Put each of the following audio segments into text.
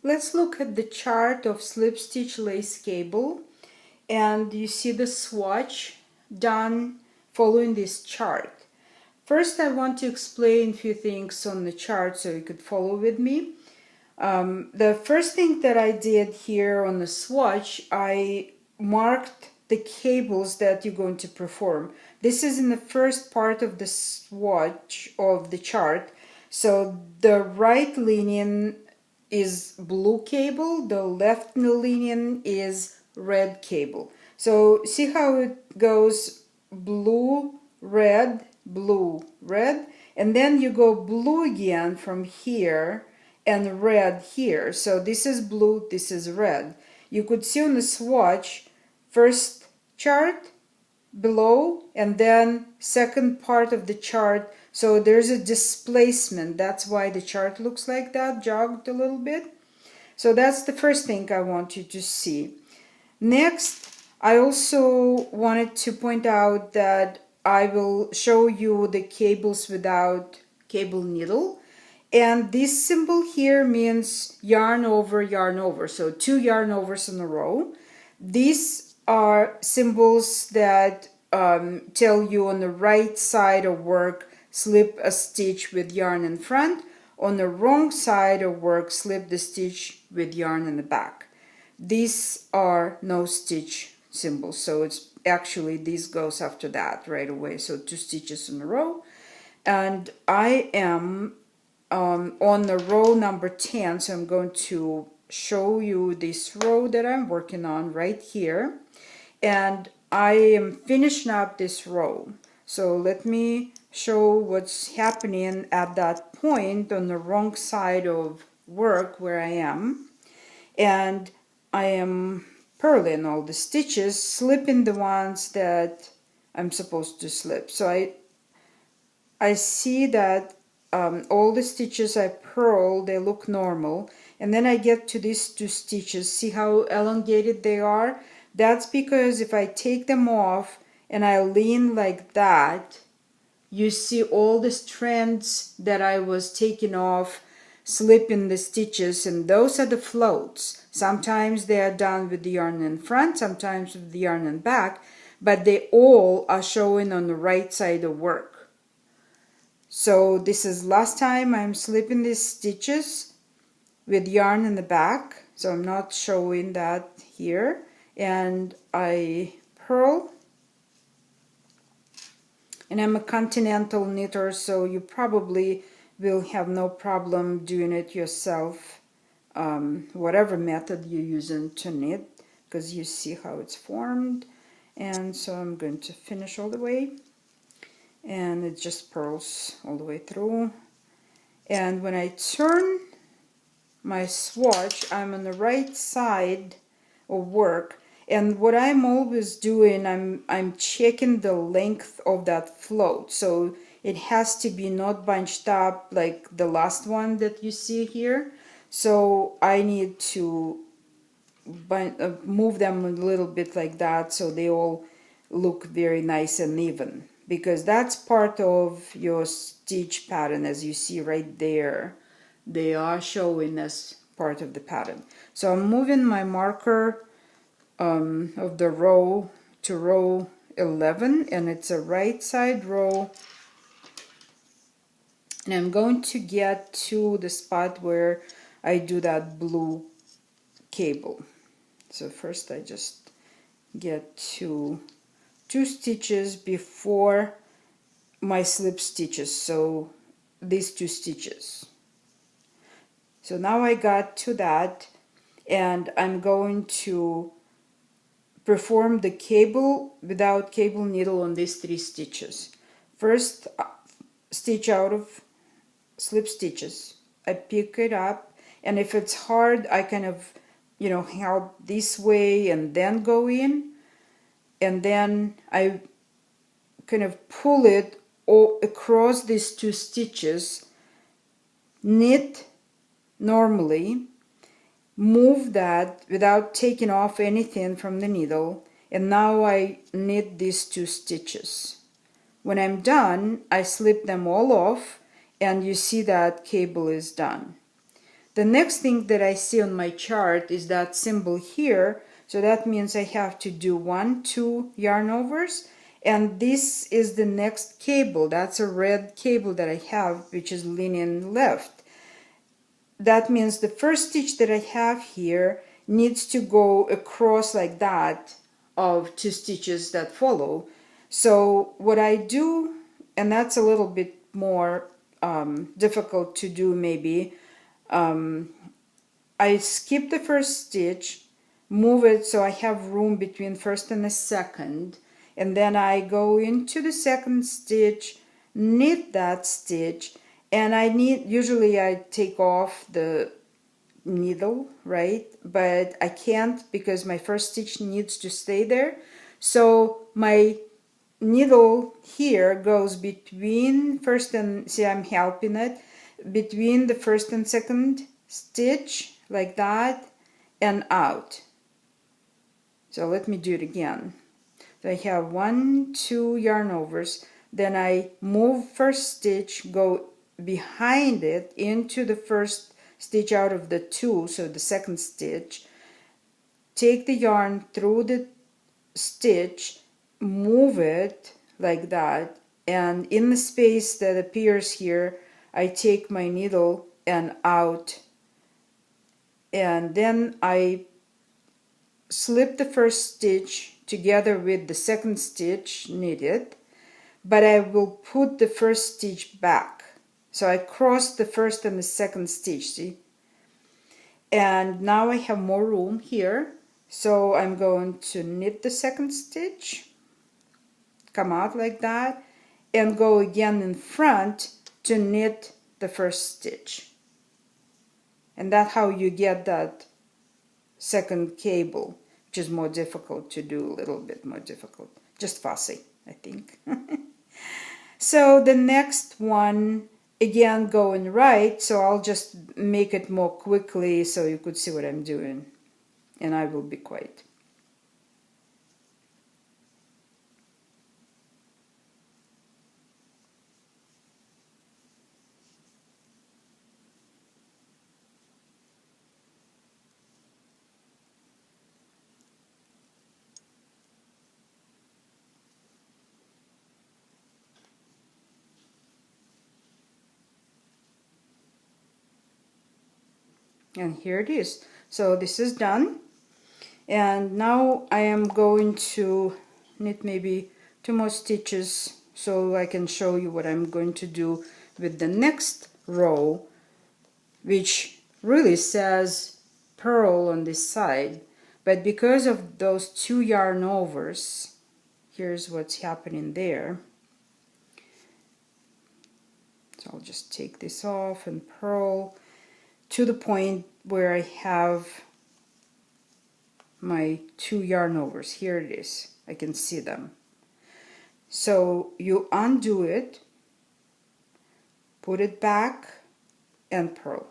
let's look at the chart of slip stitch lace cable, and you see the swatch done following this chart. First, I want to explain a few things on the chart so you could follow with me. The first thing that I did here on the swatch, I marked the cables that you're going to perform. This is in the first part of the swatch of the chart. So the right linen is blue cable, the left linen is red cable. So see how it goes blue, red, and then you go blue again from here and red here. So this is blue, this is red. You could see on the swatch, first chart below and then second part of the chart. So there's a displacement. That's why the chart looks like that, jogged a little bit. So that's the first thing I want you to see. Next, I also wanted to point out that I will show you the cables without cable needle. And this symbol here means yarn over. So 2 yarn overs in a row. These are symbols that tell you on the right side of work, slip a stitch with yarn in front. On the wrong side of work, slip the stitch with yarn in the back. These are no stitch symbols. So it's actually, this goes after that right away. So 2 stitches in a row. And I am on the row number 10, so I'm going to show you this row that I'm working on right here, and I am finishing up this row. So let me show what's happening at that point on the wrong side of work where I am, and I am purling all the stitches, slipping the ones that I'm supposed to slip. So I see that all the stitches I purl, they look normal, and then I get to these 2 stitches. See how elongated they are? That's because if I take them off and I lean like that, you see all the strands that I was taking off, slipping the stitches, and those are the floats. Sometimes they are done with the yarn in front, sometimes with the yarn in back, but they all are showing on the right side of work. So this is last time I'm slipping these stitches with yarn in the back, so I'm not showing that here, and I purl, and I'm a continental knitter, so you probably will have no problem doing it yourself, whatever method you're using to knit, because you see how it's formed. And so I'm going to finish all the way, and it just purls all the way through. And when I turn my swatch, I'm on the right side of work, and what I'm always doing, I'm checking the length of that float, so it has to be not bunched up like the last one that you see here. So I need to move them a little bit like that so they all look very nice and even, because that's part of your stitch pattern. As you see right there, they are showing as part of the pattern. So I'm moving my marker of the row to row 11, and it's a right side row, and I'm going to get to the spot where I do that blue cable. So first I just get to 2 stitches before my slip stitches, so these 2 stitches. So now I got to that, and I'm going to perform the cable without cable needle on these 3 stitches. First stitch out of slip stitches, I pick it up, and if it's hard, I kind of, help this way and then go in, and then I kind of pull it all across these 2 stitches, knit normally, move that without taking off anything from the needle, and now I knit these 2 stitches. When I'm done, I slip them all off, and you see that cable is done. The next thing that I see on my chart is that symbol here. So that means I have to do 1, 2 yarn overs. And this is the next cable. That's a red cable that I have, which is leaning left. That means the first stitch that I have here needs to go across like that of 2 stitches that follow. So what I do, and that's a little bit more difficult to do maybe, I skip the first stitch, move it so I have room between first and the second, and then I go into the second stitch, knit that stitch, and usually I take off the needle, right? But I can't because my first stitch needs to stay there. So my needle here goes between first and, see, I'm helping it, between the first and second stitch like that and out. So let me do it again. So I have 1, 2 yarn overs, then I move first stitch, go behind it into the first stitch out of the 2, so the second stitch, take the yarn through the stitch, move it like that, and in the space that appears here I take my needle and out, and then I slip the first stitch together with the second stitch, knit it, but I will put the first stitch back. So I cross the first and the second stitch, see? And now I have more room here. So I'm going to knit the second stitch, come out like that, and go again in front to knit the first stitch. And that's how you get that second cable, which is more difficult to do, a little bit more difficult. Just fussy, I think. So the next one, again going right, so I'll just make it more quickly so you could see what I'm doing, and I will be quiet. And here it is. So this is done, and now I am going to knit maybe 2 more stitches so I can show you what I'm going to do with the next row, which really says purl on this side, but because of those 2 yarn overs, here's what's happening there. So I'll just take this off and purl to the point where I have my 2 yarn overs. Here it is. I can see them. So you undo it, put it back, and purl.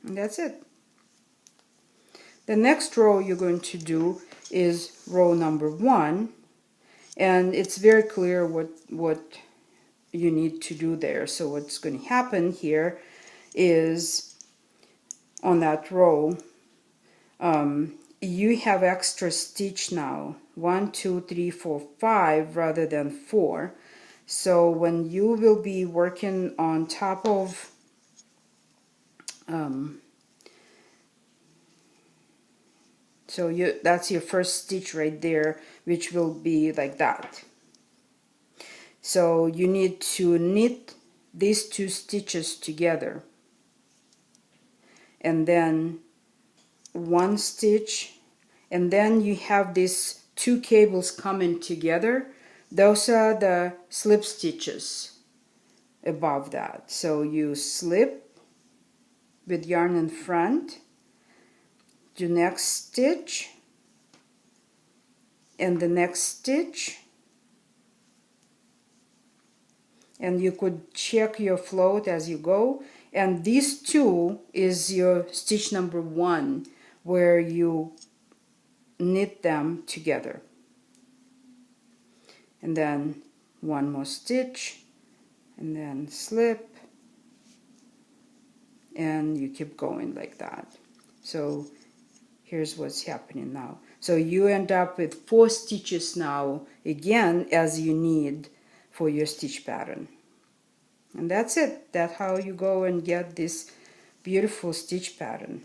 And that's it. The next row you're going to do is row number 1, and it's very clear what you need to do there. So what's going to happen here is on that row, you have extra stitch now, 1, 2, 3, 4, 5 rather than 4. So when you will be working on top of that's your first stitch right there, which will be like that. So you need to knit these 2 stitches together, and then 1 stitch, and then you have these 2 cables coming together. Those are the slip stitches above that. So you slip with yarn in front, do next stitch, in the next stitch, and you could check your float as you go. And these two is your stitch number 1, where you knit them together. And then one more stitch, and then slip, and you keep going like that. So here's what's happening now. So you end up with 4 stitches now, again, as you need for your stitch pattern. And that's it. That's how you go and get this beautiful stitch pattern.